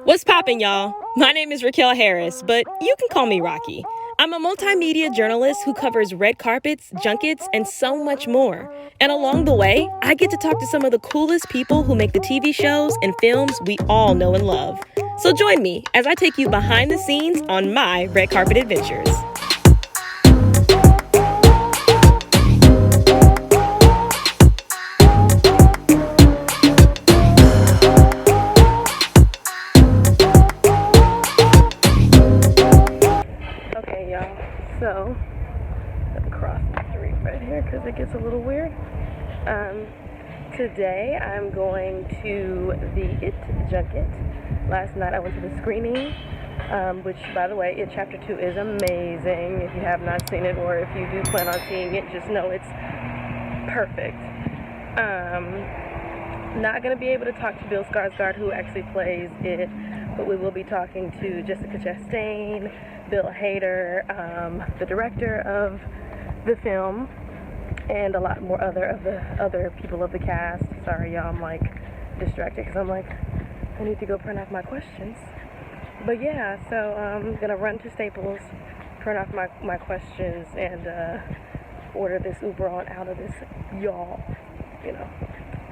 What's poppin', y'all? My name is Raquel Harris, but you can call me Rocky. I'm a multimedia journalist who covers red carpets, junkets, and so much more. And along the way, I get to talk to some of the coolest people who make the TV shows and films we all know and love. So join me as I take you behind the scenes on my red carpet adventures. Okay, y'all, so let me cross the street right here because it gets a little weird. Today I'm going to the It junket. Last night I went to the screening, which, by the way, It Chapter 2 is amazing. If you have not seen it, or if you do plan on seeing it, just know it's perfect. Not going to be able to talk to Bill Skarsgård, who actually plays It, but we will be talking to Jessica Chastain, Bill Hader, the director of the film, and a lot more other people of the cast. Sorry, y'all, I'm like distracted because I'm like, I need to go print off my questions. But yeah, so I'm gonna run to Staples, print off my questions, and order this Uber on out of this, y'all. You know,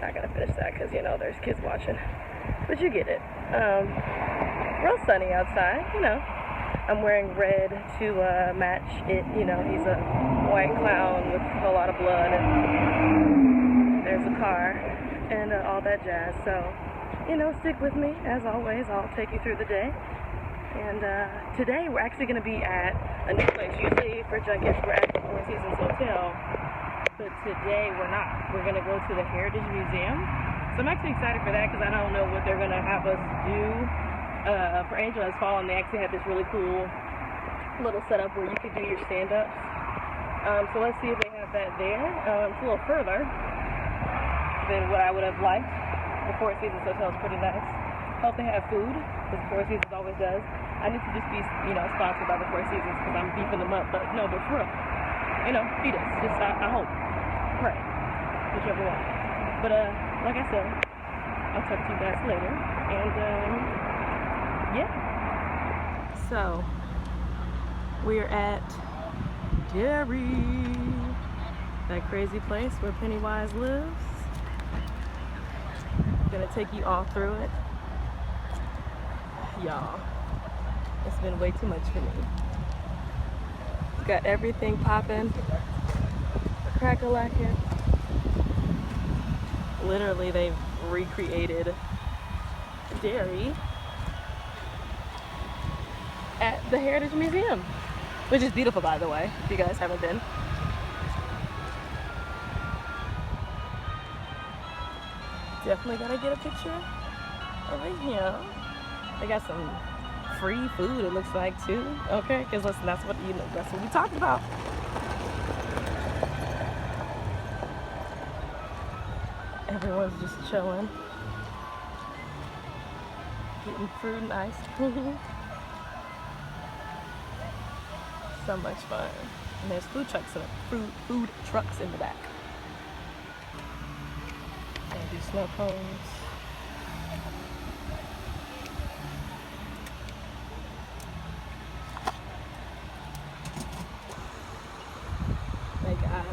not gonna finish that because, you know, there's kids watching, but you get it. Real sunny outside, you know. I'm wearing red to match It. You know, he's a white clown with a lot of blood, and there's a car, and all that jazz. So, you know, stick with me. As always, I'll take you through the day. And today we're actually going to be at a new place. Usually for junkets, we're at the Four Seasons Hotel, but today we're not. We're going to go to the Heritage Museum. So I'm actually excited for that because I don't know what they're going to have us do. For Angel Has Fallen, they actually had this really cool little setup where you could do your stand-ups. So let's see if they have that there. It's a little further than what I would have liked. The Four Seasons Hotel is pretty nice. Hope they have food, because the Four Seasons always does. I need to just be, you know, sponsored by the Four Seasons because I'm beefing them up. But no, but for real, you know, feed us. Just I hope, pray, whichever one. But like I said, I'll talk to you guys later. And yeah. So we're at Derry, that crazy place where Pennywise lives. I'm gonna take you all through it. Y'all, it's been way too much for me. It's got everything popping, crack-a-lackin'. Literally, they've recreated Derry at the Heritage Museum, which is beautiful, by the way, if you guys haven't been. Definitely gotta get a picture over here. They got some free food, it looks like, too. Okay, because listen, that's what we talked about. Everyone's just chilling, getting fruit and ice cream. So much fun. And there's food trucks in the back. And do snow cones. They got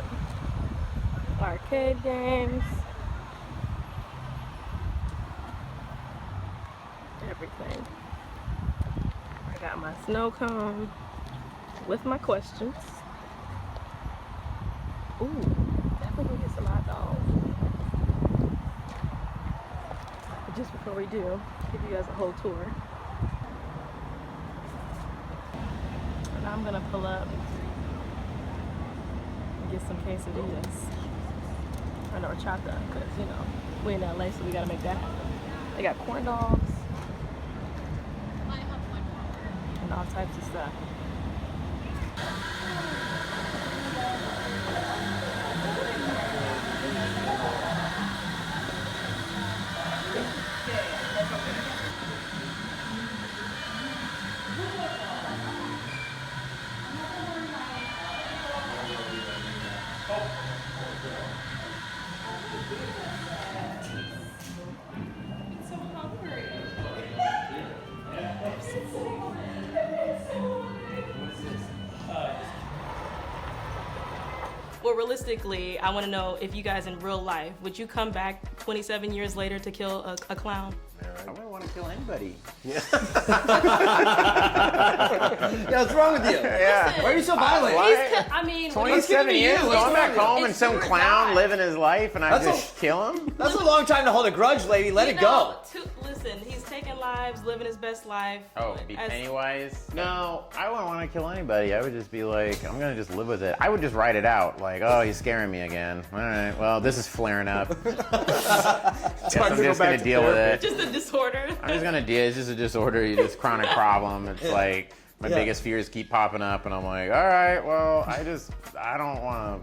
arcade games. Everything. I got my snow cone with my questions. Ooh, definitely get some hot dogs. But just before we do, give you guys a whole tour. And I'm gonna pull up and get some quesadillas. Or no, horchata, because, you know, we in LA, so we gotta make that happen. They got corn dogs and all types of stuff. Well, realistically, I want to know if you guys in real life, would you come back 27 years later to kill a clown? I wouldn't want to kill anybody. Yeah, what's wrong with you? Yeah. Why are you so violent? I mean, 27 years going back home and some clown living his life and I just kill him? That's a long time to hold a grudge, lady. Let it go. Listen, he's taking lives, living his best life. Oh, be Pennywise? No, I wouldn't want to kill anybody. I would just be like, I'm going to just live with it. I would just write it out. Like, oh, he's scaring me again. All right, well, this is flaring up. Guess I'm just going to deal with it. Just a disorder. I'm just going to deal. It's just a disorder. It's just chronic problem. It's like my biggest fears keep popping up, and I'm like, all right, well, I just don't want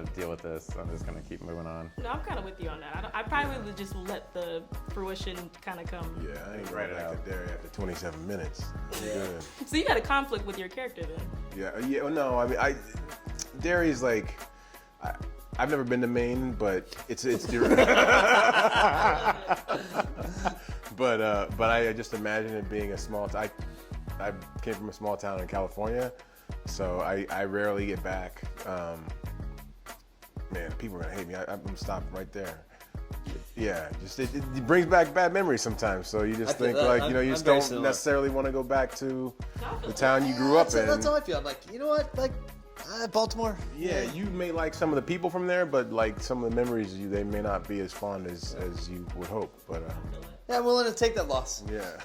to deal with this. I'm just going to keep moving on. No, I'm kind of with you on that. I probably would just let the fruition kind of come. Yeah, I ain't right back to Derry after 27 minutes. Yeah. So you had a conflict with your character then? Yeah. Well, no, I mean, Derry's like, I've never been to Maine, but it's different. but I just imagine it being a small town. I came from a small town in California, so I rarely get back. Man, people are gonna hate me. I'm gonna stop right there. Yeah, just it brings back bad memories sometimes. So you just think like, you just don't necessarily want to go back to the town you grew up in. That's how I feel. I'm like, you know what, like Baltimore. Yeah, you may like some of the people from there, but like some of the memories, they may not be as fond as you would hope. But yeah, I'm willing to take that loss. Yeah.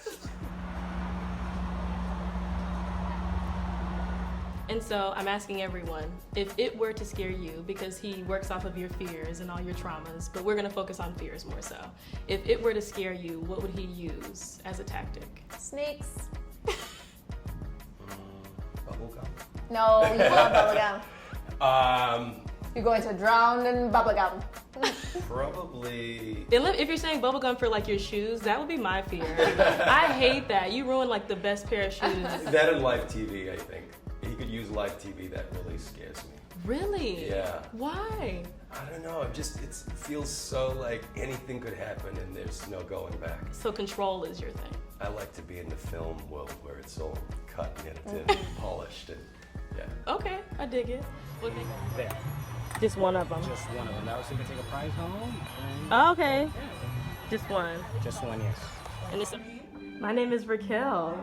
And so I'm asking everyone, if it were to scare you, because he works off of your fears and all your traumas, but we're gonna focus on fears more so. If it were to scare you, what would he use as a tactic? Snakes. Bubblegum. No, you love bubblegum. You're going to drown in bubblegum. Probably. If you're saying bubblegum for like your shoes, that would be my fear. I hate that. You ruin like the best pair of shoes. That and live TV, I think. He could use live TV. That really scares me. Really? Yeah. Why? I don't know. It feels so like anything could happen and there's no going back. So control is your thing. I like to be in the film world where it's all cut and edited and polished and yeah. Okay, I dig it. What they There. Just one of them. Just one of them. Now so you can take a prize home. Oh, okay. Just one. Just one, yes. And it's my name is Raquel.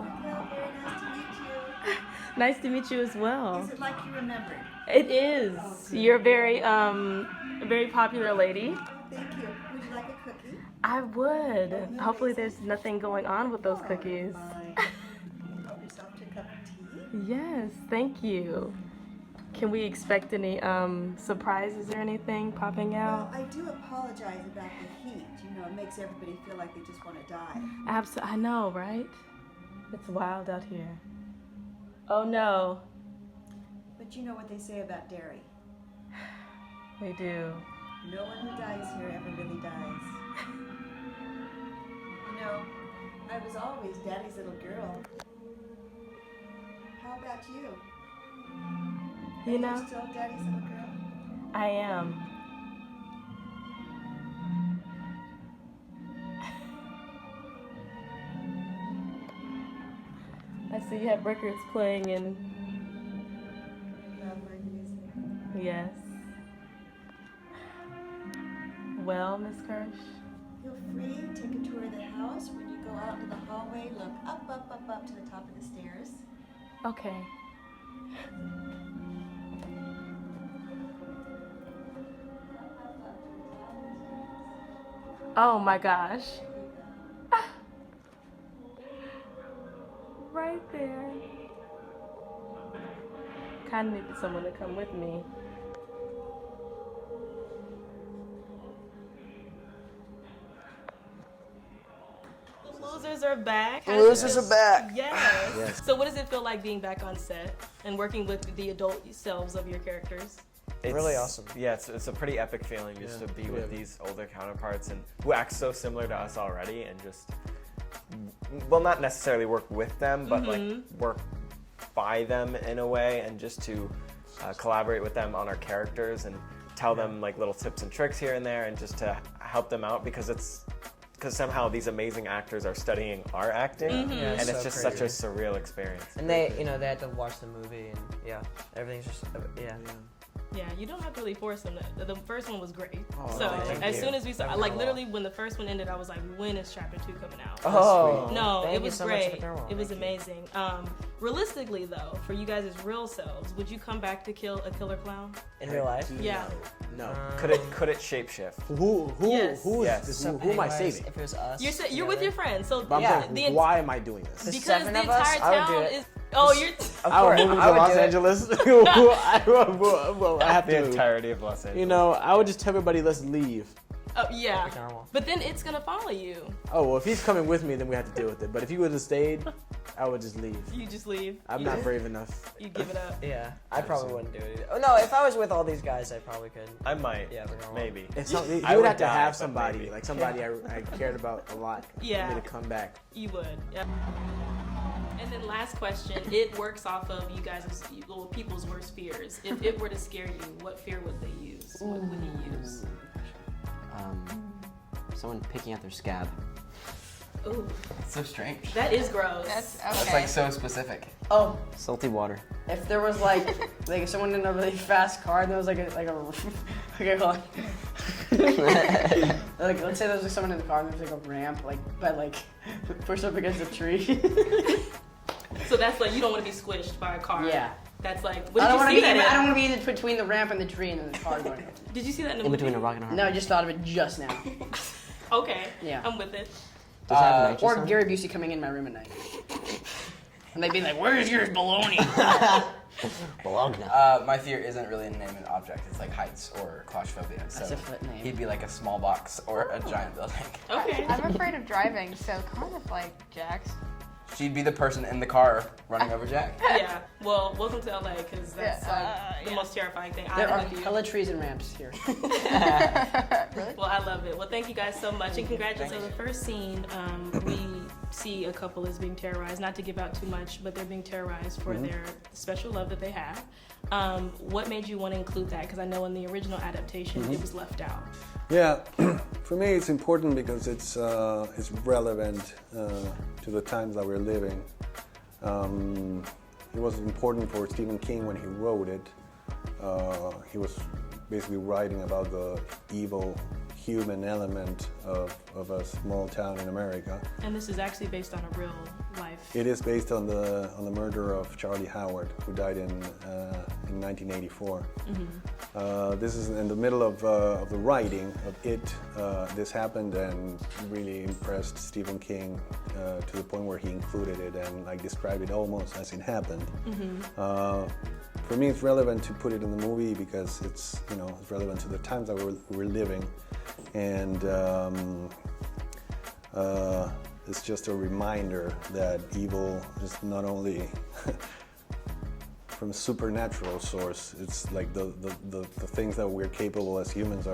Nice to meet you as well. Is it like you remembered? It is. You're a very popular lady. Thank you. Would you like a cookie? I would. Hopefully there's nothing going on with those cookies. Help yourself to a cup of tea. Yes, thank you. Can we expect any surprises or anything popping out? Well, I do apologize about the heat. It makes everybody feel like they just want to die. Absolutely. I know, right? It's wild out here. Oh no. But you know what they say about Derry. We do. No one who dies here ever really dies. I was always Daddy's little girl. How about you? Are you still Daddy's little girl? I am. I see you have records playing in. Love my music. Yes. Well, Miss Kirsch? Feel free, take a tour of the house. When you go out into the hallway, look up, up, up, up to the top of the stairs. Okay. Oh my gosh. Right there. Kind of needed someone to come with me. The losers are back. The losers are back. Yes. So what does it feel like being back on set and working with the adult selves of your characters? It's really awesome. Yeah, it's a pretty epic feeling just to be with these older counterparts and who act so similar to us already and just, well, not necessarily work with them, but like work by them in a way and just to collaborate with them on our characters and tell them like little tips and tricks here and there and just to help them out because somehow these amazing actors are studying our acting and it's just such a surreal experience. And they had to watch the movie and everything's just Yeah, you don't have to really force them. The first one was great. Oh, so thank as you. soon as we saw, That like meant a literally when the first one ended, I was like, when is chapter 2 coming out? Oh, No, thank it you was so much for great. the farewell. It was Thank you. amazing. Realistically though, for you guys as real selves, would you come back to kill a killer clown? In real life? Yeah. No. Could it shapeshift? Who Yes. who is Yes. this? So Who am I Pennywise, saving? If it was us. You're with your friends, so But I'm Yeah. saying, why am I doing this? The because seven the of us, entire I would do town it. is. Oh, you're. Of I would course, move I to would Los do it. Angeles. I have The to. entirety of Los Angeles. You know, I would just tell everybody, let's leave. Oh yeah. Normal. But then it's gonna follow you. Oh, well, if he's coming with me, then we have to deal with it. But if he would have stayed, I would just leave. You just leave. I'm not brave enough. You give it up. Yeah, I probably wouldn't do it either. Oh no, if I was with all these guys, I probably could. I might. Yeah, but normal. Maybe. If some, you I would would have to die, have but somebody, maybe. like somebody I cared about a lot Yeah. for me to come back. You would. Yeah. And then last question, it works off of you guys' little people's worst fears. If it were to scare you, what fear would they use? What would he use? Someone picking at their scab. Ooh, It's so strange. that is gross. That's like so specific. Oh, Salty water. if there was like someone in a really fast car and there was like a okay, hold on. Like let's say there was like someone in the car and there was like a ramp pushed up against a tree. So that's like you don't want to be squished by a car. Yeah. That's like. I What don't did want you to see be. that? I don't want to be in between the ramp and the tree and then the car going. Did you see that in the In movie? between a rock and a hard No, I just thought of it just now. Okay. Yeah. I'm with it. Does it have nitrous Or on it? Gary Busey coming in my room at night. And they'd be like, "Where's your baloney?" Bologna. My fear isn't really a name and object. It's like heights or claustrophobia. That's So a foot name. he'd be like a small box or a giant building. Okay. I'm afraid of driving, so kind of like Jax. She'd be the person in the car running over Jack. Yeah. Well, welcome to LA because that's like the most terrifying thing. There are I do. hella trees and ramps here. Well, I love it. Well, thank you guys so much, and congratulations. So the first scene, we see a couple is being terrorized. Not to give out too much, but they're being terrorized for their special love that they have. What made you want to include that? Because I know in the original adaptation, it was left out. Yeah, for me it's important because it's relevant to the times that we're living. It was important for Stephen King when he wrote it. He was basically writing about the evil human element of a small town in America. And this is actually based on a real life. It is based on the murder of Charlie Howard, who died in 1984. This is in the middle of the writing of it. This happened and really impressed Stephen King to the point where he included it and like described it almost as it happened. For me, it's relevant to put it in the movie because it's it's relevant to the times that we're living, and it's just a reminder that evil is not only from a supernatural source. It's like the things that we're capable as humans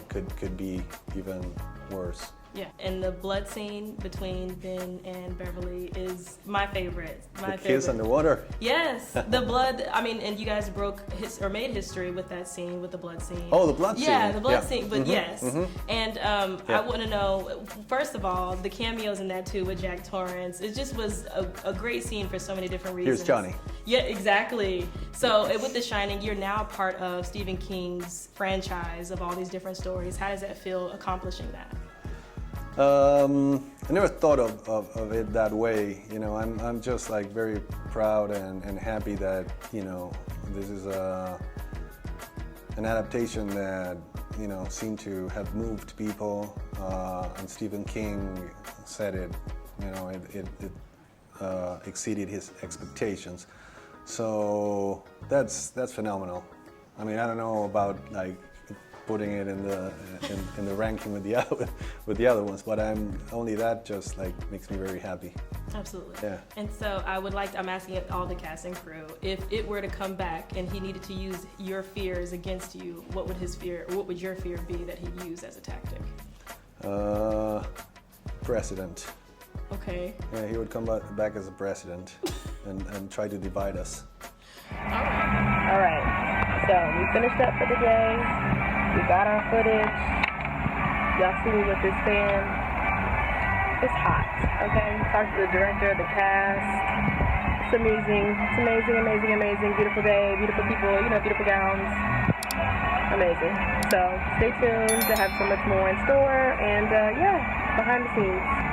could be even worse. Yeah, and the blood scene between Ben and Beverly is my favorite. The kiss underwater. Yes, the blood. I mean, and you guys made history with that scene, with the blood scene. Oh, the blood scene. Yeah, the blood Yeah. scene. But yes, and I want to know. First of all, the cameos in that too with Jack Torrance. It just was a great scene for so many different reasons. Here's Johnny. Yeah, exactly. So with The Shining, you're now a part of Stephen King's franchise of all these different stories. How does that feel accomplishing that? I never thought of it that way. I'm just like very proud and happy that this is an adaptation that seemed to have moved people. And Stephen King said it exceeded his expectations. So that's phenomenal. I mean, I don't know about like putting it in the ranking with the other ones, but only that just like makes me very happy. Absolutely. Yeah. And so I'm asking all the cast and crew, if it were to come back and he needed to use your fears against you, what would your fear be that he'd use as a tactic? President. Okay. Yeah, he would come back as a president and try to divide us. All right. So we finished up for the day. We got our footage. Y'all see me with this fan. It's hot, okay? Talked to the director, the cast. It's amazing. It's amazing, amazing, amazing. Beautiful day, beautiful people, you know, beautiful gowns. Amazing. So stay tuned. I have so much more in store, and yeah, behind the scenes.